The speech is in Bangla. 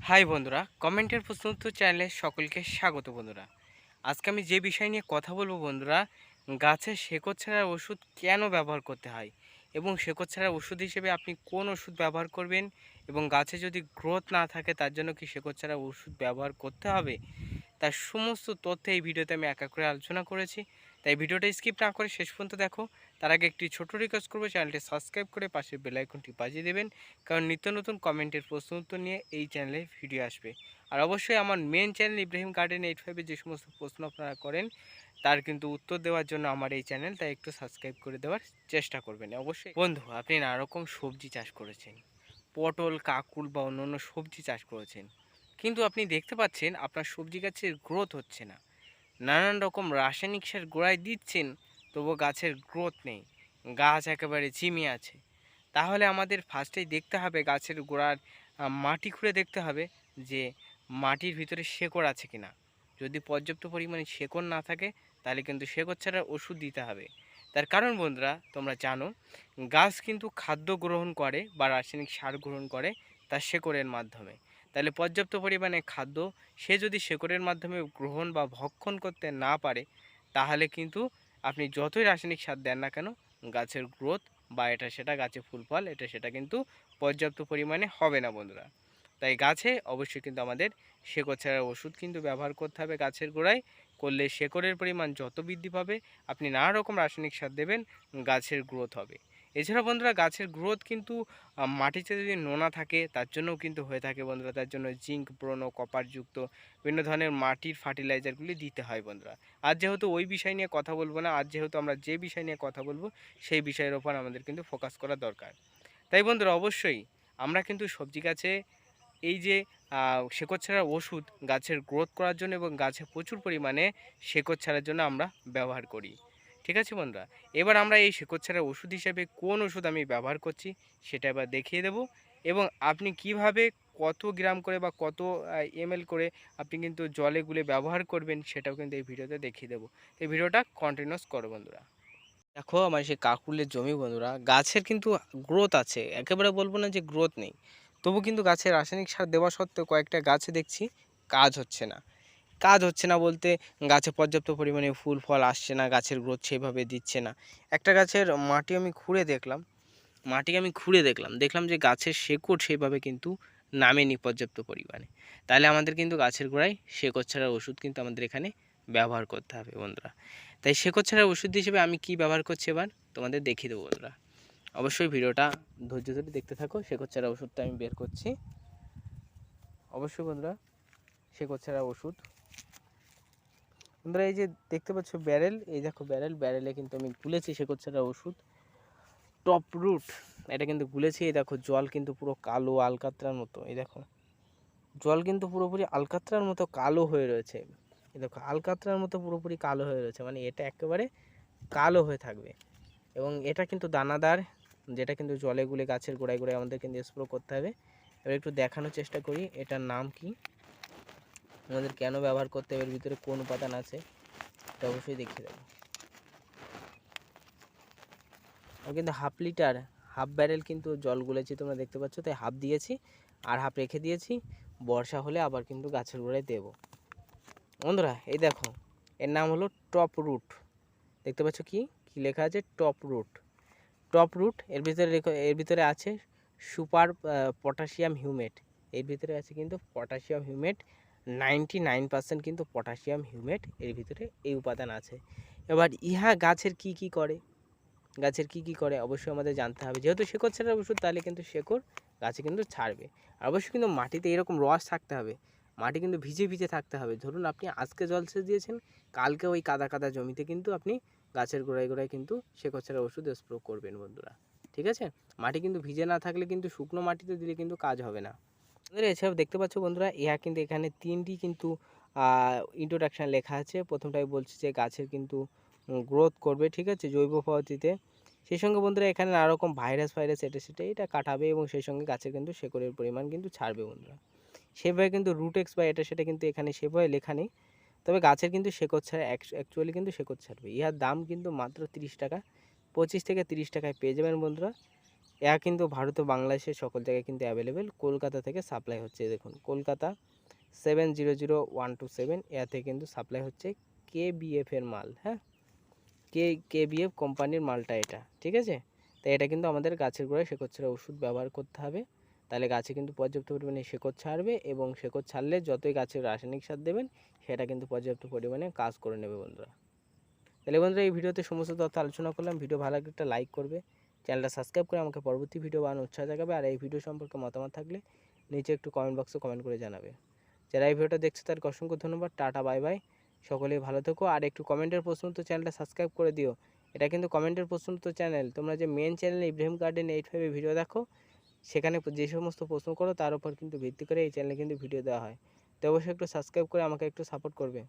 হাই বন্ধুরা, কমেন্টের প্রশ্ন উত্তর চ্যানেলে সকলকে স্বাগত বন্ধুরা। আজকে আমি যে বিষয় নিয়ে কথা বলবো বন্ধুরা, গাছের শেকড় ছাড়া ওষুধ কেন ব্যবহার করতে হয় এবং শেকড় ছাড়া ওষুধ হিসেবে আপনি কোন ওষুধ ব্যবহার করবেন এবং গাছে যদি গ্রোথ না থাকে তার জন্য কি শেকড় ছাড়া ওষুধ ব্যবহার করতে হবে, তার সমস্ত তথ্য এই ভিডিওতে আমি এক এক করে আলোচনা করেছি। তাই ভিডিওটা স্কিপ না করে শেষ পর্যন্ত দেখো। তার আগে একটি ছোট রিকোয়েস্ট করবো, চ্যানেলটি সাবস্ক্রাইব করে পাশের বেল আইকনটি বাজিয়ে দেবেন, কারণ নিত্য নতুন কমেন্টের প্রশ্ন উত্তর নিয়ে এই চ্যানেলে ভিডিও আসবে। আর অবশ্যই আমার মেন চ্যানেল ইব্রাহিম গার্ডেন 85 যে সমস্ত প্রশ্ন আপনারা করেন তার কিন্তু উত্তর দেওয়ার জন্য আমার এই চ্যানেল, তাই একটু সাবস্ক্রাইব করে দেওয়ার চেষ্টা করবেন অবশ্যই। বন্ধু, আপনি নানা রকম সবজি চাষ করেছেন, পটল, কাকুল বা অন্যান্য সবজি চাষ করেছেন, কিন্তু আপনি দেখতে পাচ্ছেন আপনার সবজি গাছের গ্রোথ হচ্ছে না। নানান রকম রাসায়নিক সার গোড়ায় দিচ্ছেন, তবুও গাছের গ্রোথ নেই, গাছ একেবারে ঝিমিয়ে আছে। তাহলে আমাদের ফার্স্টেই দেখতে হবে গাছের গোড়ার মাটি খুঁড়ে দেখতে হবে যে মাটির ভিতরে শেকড় আছে কিনা। যদি পর্যাপ্ত পরিমাণে শেকড় না থাকে তাহলে কিন্তু শেকড় ছাড়া ওষুধ দিতে হবে। তার কারণ বন্ধুরা, তোমরা জানো গাছ কিন্তু খাদ্য গ্রহণ করে বা রাসায়নিক সার গ্রহণ করে তার শেকড়ের মাধ্যমে। তাহলে পর্যাপ্ত পরিমাণে খাদ্য সে যদি শেকড়ের মাধ্যমে গ্রহণ বা ভক্ষণ করতে না পারে, তাহলে কিন্তু আপনি যতই রাসায়নিক সার দেন না কেন, গাছের গ্রোথ বা এটা সেটা গাছে ফুল ফল এটা সেটা কিন্তু পর্যাপ্ত পরিমাণে হবে না বন্ধুরা। তাই গাছে অবশ্যই কিন্তু আমাদের শেকড় ছাড়া ওষুধ কিন্তু ব্যবহার করতে হবে গাছের গোড়ায়। করলে শেকড়ের পরিমাণ যত বৃদ্ধি পাবে, আপনি নানা রকম রাসায়নিক সার দেবেন, গাছের গ্রোথ হবে। এছাড়া বন্ধুরা, গাছের গ্রোথ কিন্তু মাটিতে যদি নোনা থাকে তার জন্যও কিন্তু হয়ে থাকে বন্ধুরা। তার জন্য জিঙ্ক, ব্রোনো, কপারযুক্ত বিভিন্ন ধরনের মাটির ফার্টিলাইজারগুলি দিতে হয় বন্ধুরা। আজ যেহেতু ওই বিষয় নিয়ে কথা বলবো না, আজ যেহেতু আমরা যে বিষয় নিয়ে কথা বলবো সেই বিষয়ের ওপর আমাদের কিন্তু ফোকাস করা দরকার। তাই বন্ধুরা, অবশ্যই আমরা কিন্তু সবজি গাছে এই যে শেকড় ছাড়া ওষুধ গাছের গ্রোথ করার জন্য এবং গাছে প্রচুর পরিমাণে শেকড় ছাড়ার জন্য আমরা ব্যবহার করি। ঠিক আছে বন্ধুরা, এবার আমরা এই শেকড় ছাড়া ওষুধ হিসেবে কোন ওষুধ আমি ব্যবহার করছি সেটা এবার দেখিয়ে দেব, এবং আপনি কিভাবে কত গ্রাম করে বা কত এমএল করে আপনি কিন্তু জলে গুলে ব্যবহার করবেন সেটাও কিন্তু এই ভিডিওতে দেখিয়ে দেবো। এই ভিডিওটা কন্টিনিউস করো বন্ধুরা। দেখো, আমার সেই কাকুলের জমি বন্ধুরা, গাছের কিন্তু গ্রোথ আছে, একেবারে বলবো না যে গ্রোথ নেই। তবু কিন্তু গাছের রাসায়নিক সার দেওয়া সত্ত্বেও কয়েকটা গাছে দেখছি কাজ হচ্ছে না। কাজ হচ্ছে না বলতে, গাছে পর্যাপ্ত পরিমাণে ফুল ফল আসছে না, গাছের গ্রোথ সেভাবে দিচ্ছে না। একটা গাছের মাটি আমি খুঁড়ে দেখলাম, দেখলাম যে গাছের শেকড় সেভাবে কিন্তু নামেনি পর্যাপ্ত পরিমাণে। তাহলে আমাদের কিন্তু গাছের গোড়ায় শেকড় ছাড়া ওষুধ কিন্তু আমাদের এখানে ব্যবহার করতে হবে বন্ধুরা। তাই শেকড় ছাড়া ওষুধ হিসেবে আমি কি ব্যবহার করছি এবার তোমাদের দেখিয়ে দেবো বন্ধুরা। অবশ্যই ভিডিওটা ধৈর্য ধরে দেখতে থাকো। শেকড় ছাড়া ওষুধটা আমি বের করছি অবশ্যই বন্ধুরা। শেকড় ছাড়া ওষুধ বন্ধুরা, এই যে দেখতে পাচ্ছ ব্যারেল, এই দেখো ব্যারেলে কিন্তু আমি গুলেছি শেকড় ছাড়া ওষুধ টপ রুট। এটা কিন্তু গুলেছি, এই দেখো জল কিন্তু পুরো কালো আলকাতরার মতো, এই দেখো জল কিন্তু পুরোপুরি আলকাতরার মতো কালো হয়ে রয়েছে। এই দেখো আলকাতরার মতো পুরোপুরি কালো হয়ে রয়েছে, মানে এটা একেবারে কালো হয়ে থাকবে। এবং এটা কিন্তু দানাদার, যেটা কিন্তু জলে গুলে গাছের গোড়ায় গোড়ায় আমাদের কিন্তু স্প্রে করতে হবে। এবার একটু দেখানোর চেষ্টা করি এটার নাম কি, আমাদের কেন ব্যবহার করতে হবে, এর ভিতরে কোন উপাদান আছে এটা অবশ্যই দেখিয়ে দেবো। আমি কিন্তু হাফ ব্যারেল কিন্তু জল গুলেছি তোমরা দেখতে পাচ্ছ, তাই হাফ দিয়েছি আর হাফ রেখে দিয়েছি। বর্ষা হলে আবার কিন্তু গাছের গোড়ায় দেবো বন্ধুরা। এই দেখো এর নাম হলো টপ রুট। দেখতে পাচ্ছ কি কি লেখা আছে, টপ রুট। এর ভিতরে আছে সুপার পটাশিয়াম হিউমেট। এর ভিতরে আছে কিন্তু পটাশিয়াম হিউমেট, 99% কিন্তু পটাশিয়াম হিউমেট এর ভিতরে এই উপাদান আছে। এবার ইহা গাছের কি কি করে অবশ্যই আমাদের জানতে হবে। যেহেতু শেকড় ছাড়ার ওষুধ, তাহলে কিন্তু শেকড় গাছে কিন্তু ছাড়বে। আর অবশ্যই কিন্তু মাটিতে এরকম রস থাকতে হবে, মাটি কিন্তু ভিজে ভিজে থাকতে হবে। ধরুন আপনি আজকে জলসেচ দিয়েছেন, কালকে ওই কাদা কাদা জমিতে কিন্তু আপনি গাছের গোড়ায় গোড়ায় কিন্তু শেকড় ছাড়া ওষুধ স্প্রে করবেন বন্ধুরা। ঠিক আছে, মাটি কিন্তু ভিজে না থাকলে কিন্তু শুকনো মাটিতে দিলে কিন্তু কাজ হবে না বন্ধুরা। এছাড়াও দেখতে পাচ্ছ বন্ধুরা, ইহা কিন্তু এখানে তিনটি কিন্তু ইন্ট্রোডাকশান লেখা আছে। প্রথমটাই বলছি যে গাছের কিন্তু গ্রোথ করবে, ঠিক আছে, জৈব পদ্ধতিতে। সেই সঙ্গে বন্ধুরা এখানে নানা রকম ভাইরাস এটা কাটাবে, এবং সেই সঙ্গে গাছের কিন্তু শেকড়ের পরিমাণ কিন্তু ছাড়বে বন্ধুরা। সেভাবে কিন্তু রুটেক্স বা এটা সেটা কিন্তু এখানে সেভাবে লেখা নেই, তবে গাছের কিন্তু শেকড় ছাড়া অ্যাকচুয়ালি কিন্তু শেকড় ছাড়বে। ইহার দাম কিন্তু মাত্র 30 টাকা, 25 থেকে 30 টাকায় পেয়ে যাবেন বন্ধুরা। কিন্তু ভারত ও বাংলাদেশের সকল জায়গায় কিন্তু অ্যাভেলেবেল। কলকাতা থেকে সাপ্লাই হচ্ছে, দেখুন কলকাতা 700127 থেকে কিন্তু সাপ্লাই হচ্ছে KBF এর মাল। হ্যাঁ, KBF কোম্পানির মালটা এটা, ঠিক আছে। তো এটা কিন্তু আমাদের গাছের গোড়ায় শেকড় ছাড়া ওষুধ ব্যবহার করতে হবে, তাহলে গাছে কিন্তু পর্যাপ্ত পরিমাণে শেকড় ছাড়বে, এবং শেকড় ছাড়লে যতই গাছের রাসায়নিক সার দেবেন সেটা কিন্তু পর্যাপ্ত পরিমাণে কাজ করে নেবে বন্ধুরা। তাহলে বন্ধুরা এই ভিডিওতে সমস্ত তথ্য আলোচনা করলাম। ভিডিও ভালো লাগলে একটা লাইক করবে, চ্যানেলটা সাবস্ক্রাইব করে আমাকে পরবর্তী ভিডিও বানানোর উৎসাহ জাগাবে। আর এই ভিডিও সম্পর্কে মতামত থাকলে নিচে একটু কমেন্ট বক্সে কমেন্ট করে জানাবে। যারা এই ভিডিওটা দেখছে তাদেরকে অসংখ্য ধন্যবাদ। টাটা, বাই বাই, সকলেই ভালো থেকো। আর একটু কমেন্টের প্রশ্ন তো চ্যানেলটা সাবস্ক্রাইব করে দিও। এটা কিন্তু কমেন্টের প্রশ্ন তো চ্যানেল, তোমরা যে main channel Ibrahim garden 85 video দেখো, সেখানে যে সমস্ত প্রশ্ন করো তার উপর কিন্তু ভিত্তি করে এই চ্যানেলে কিন্তু ভিডিও দেওয়া হয়। তো অবশ্যই একটু সাবস্ক্রাইব করে আমাকে একটু সাপোর্ট করবে।